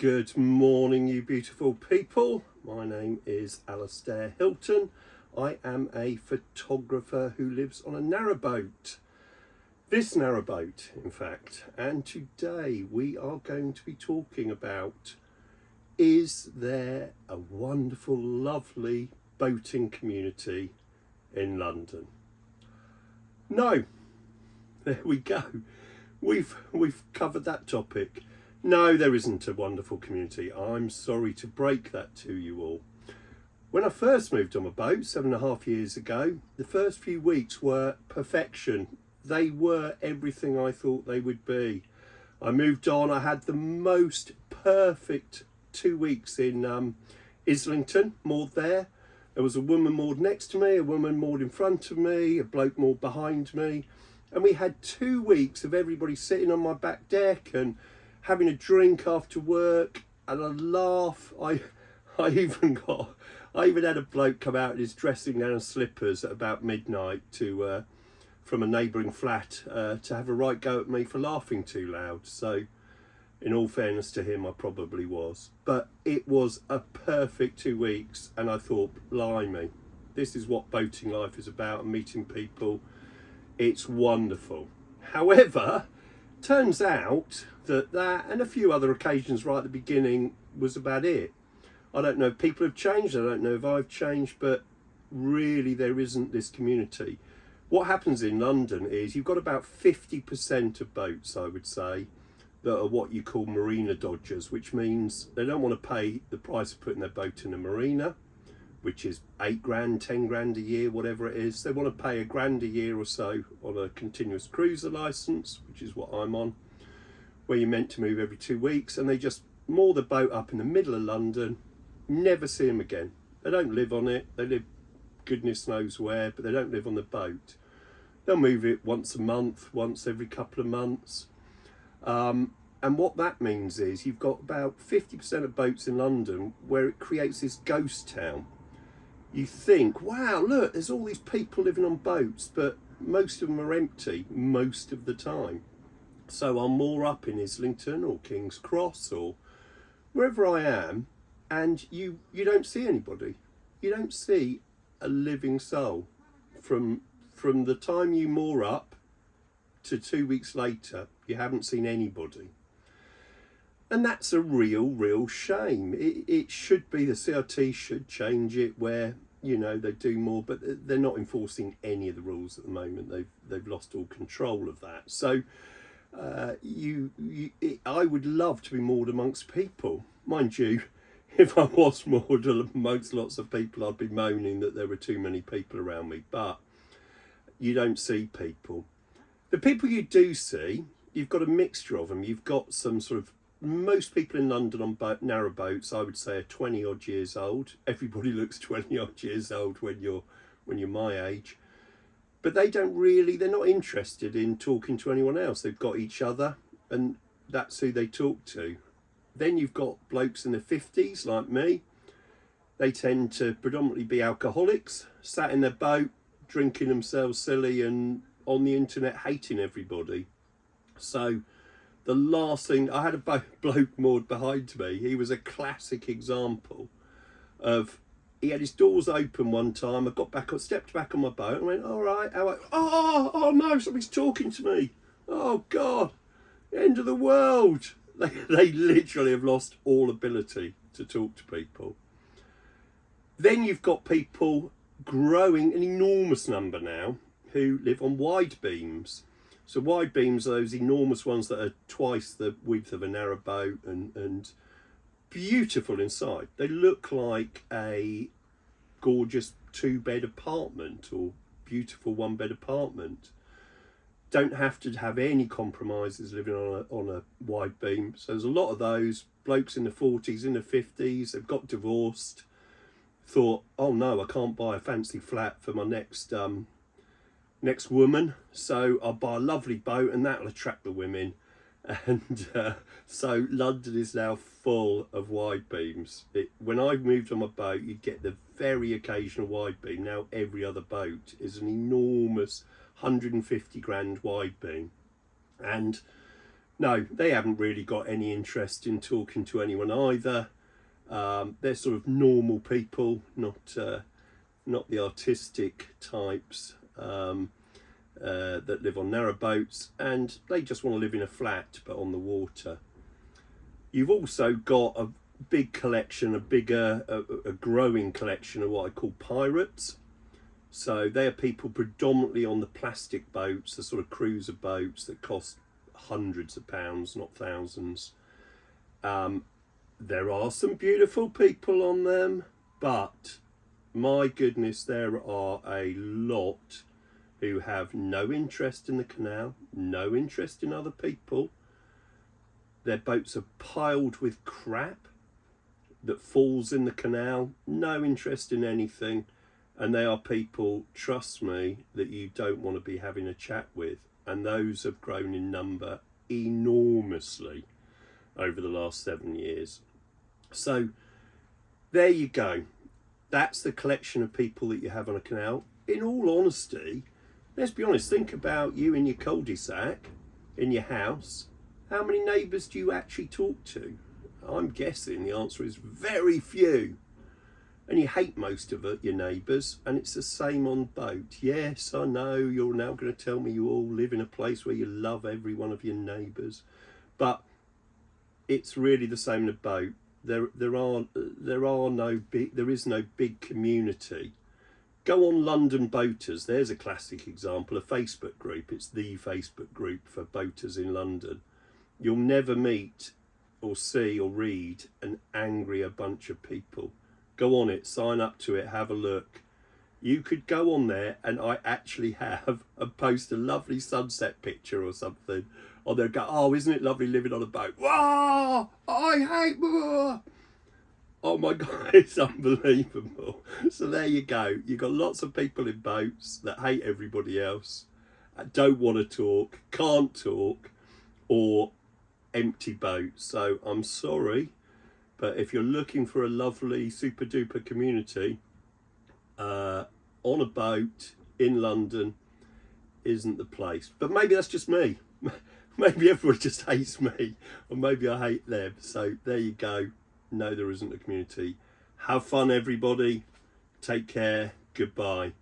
Good morning, you beautiful people. My name is Alastair Hilton. I am a photographer who lives on a narrowboat. This narrowboat, in fact. And today we are going to be talking about, is there a wonderful, lovely boating community in London? No. There we go. We've covered that topic. No, there isn't a wonderful community. I'm sorry to break that to you all. When I first moved on a boat 7.5 years ago, the first few weeks were perfection. They were everything I thought they would be. I moved on, I had the most perfect 2 weeks in Islington, moored there. There was a woman moored next to me, a woman moored in front of me, a bloke moored behind me. And we had 2 weeks of everybody sitting on my back deck and having a drink after work and a laugh. I even had a bloke come out in his dressing gown and slippers at about midnight from a neighbouring flat to have a right go at me for laughing too loud. So in all fairness to him, I probably was. But it was a perfect 2 weeks, and I thought, blimey, this is what boating life is about, and meeting people. It's wonderful. However, turns out that and a few other occasions right at the beginning was about it. I don't know if people have changed, I don't know if I've changed, but really there isn't this community. What happens in London is you've got about 50% of boats, I would say, that are what you call Marina dodgers, which means they don't want to pay the price of putting their boat in a marina, which is 8 grand, 10 grand a year, whatever it is. They want to pay £1 grand a year or so on a continuous cruiser license, which is what I'm on, where you're meant to move every 2 weeks, and they just moor the boat up in the middle of London, never see them again. They don't live on it, they live goodness knows where, but they don't live on the boat. They'll move it once a month, once every couple of months. And what that means is you've got about 50% of boats in London where it creates this ghost town. You think, wow, look, there's all these people living on boats, but most of them are empty most of the time. So I'm more up in Islington or King's Cross or wherever I am, and you don't see anybody. You don't see a living soul from the time you moor up to 2 weeks later. You haven't seen anybody. And that's a real shame. It should be, the CRT should change it where, you know, they do more, but they're not enforcing any of the rules at the moment. They've lost all control of that. So I would love to be moored amongst people. Mind you, if I was moored amongst lots of people, I'd be moaning that there were too many people around me. But you don't see people. The people you do see, you've got a mixture of them. You've got some sort of, most people in London on narrow boats, I would say, are 20 odd years old. Everybody looks 20 odd years old when you're my age. But they're not interested in talking to anyone else. They've got each other, and that's who they talk to. Then you've got blokes in their 50s like me. They tend to predominantly be alcoholics, sat in their boat, drinking themselves silly and on the internet hating everybody. So the last thing, I had a bloke moored behind me. He was a classic example of, he had his doors open one time. I got back, I stepped back on my boat and went, all right, oh no, somebody's talking to me. Oh God, end of the world. They literally have lost all ability to talk to people. Then you've got people growing, an enormous number now, who live on wide beams. So wide beams are those enormous ones that are twice the width of a narrow boat and beautiful inside. They look like a gorgeous 2-bed apartment or beautiful 1-bed apartment. Don't have to have any compromises living on a wide beam. So there's a lot of those blokes in the 40s, in the 50s, they've got divorced, thought, oh no, I can't buy a fancy flat for my next woman, so I'll buy a lovely boat and that'll attract the women. And so London is now full of wide beams. When I moved on my boat, you'd get the very occasional wide beam. Now every other boat is an enormous 150 grand wide beam. And No, they haven't really got any interest in talking to anyone either. They're sort of normal people, not the artistic types that live on narrowboats, and they just want to live in a flat but on the water. You've also got a big collection, a growing collection of what I call pirates. So they are people predominantly on the plastic boats, the sort of cruiser boats that cost hundreds of pounds, not thousands. There are some beautiful people on them, but my goodness, there are a lot who have no interest in the canal, no interest in other people. Their boats are piled with crap that falls in the canal, no interest in anything. And they are people, trust me, that you don't want to be having a chat with. And those have grown in number enormously over the last 7 years. So there you go. That's the collection of people that you have on a canal. In all honesty, let's be honest, think about you in your cul-de-sac, in your house. How many neighbours do you actually talk to? I'm guessing the answer is very few. And you hate most of your neighbours, and it's the same on boat. Yes, I know you're now going to tell me you all live in a place where you love every one of your neighbours, but it's really the same in a boat. There is no big community. Go on London Boaters. There's a classic example, a Facebook group. It's the Facebook group for boaters in London. You'll never meet or see or read an angrier bunch of people. Go on it, sign up to it, have a look. You could go on there, and I actually have and post a lovely sunset picture or something on there. Go, oh, isn't it lovely living on a boat? Wow, I hate. Oh my God, it's unbelievable. So there you go. You've got lots of people in boats that hate everybody else, don't want to talk, can't talk, or empty boats. So I'm sorry. But if you're looking for a lovely, super duper community on a boat in London, isn't the place. But maybe that's just me. Maybe everybody just hates me, or maybe I hate them. So there you go. No, there isn't a community. Have fun, everybody. Take care. Goodbye.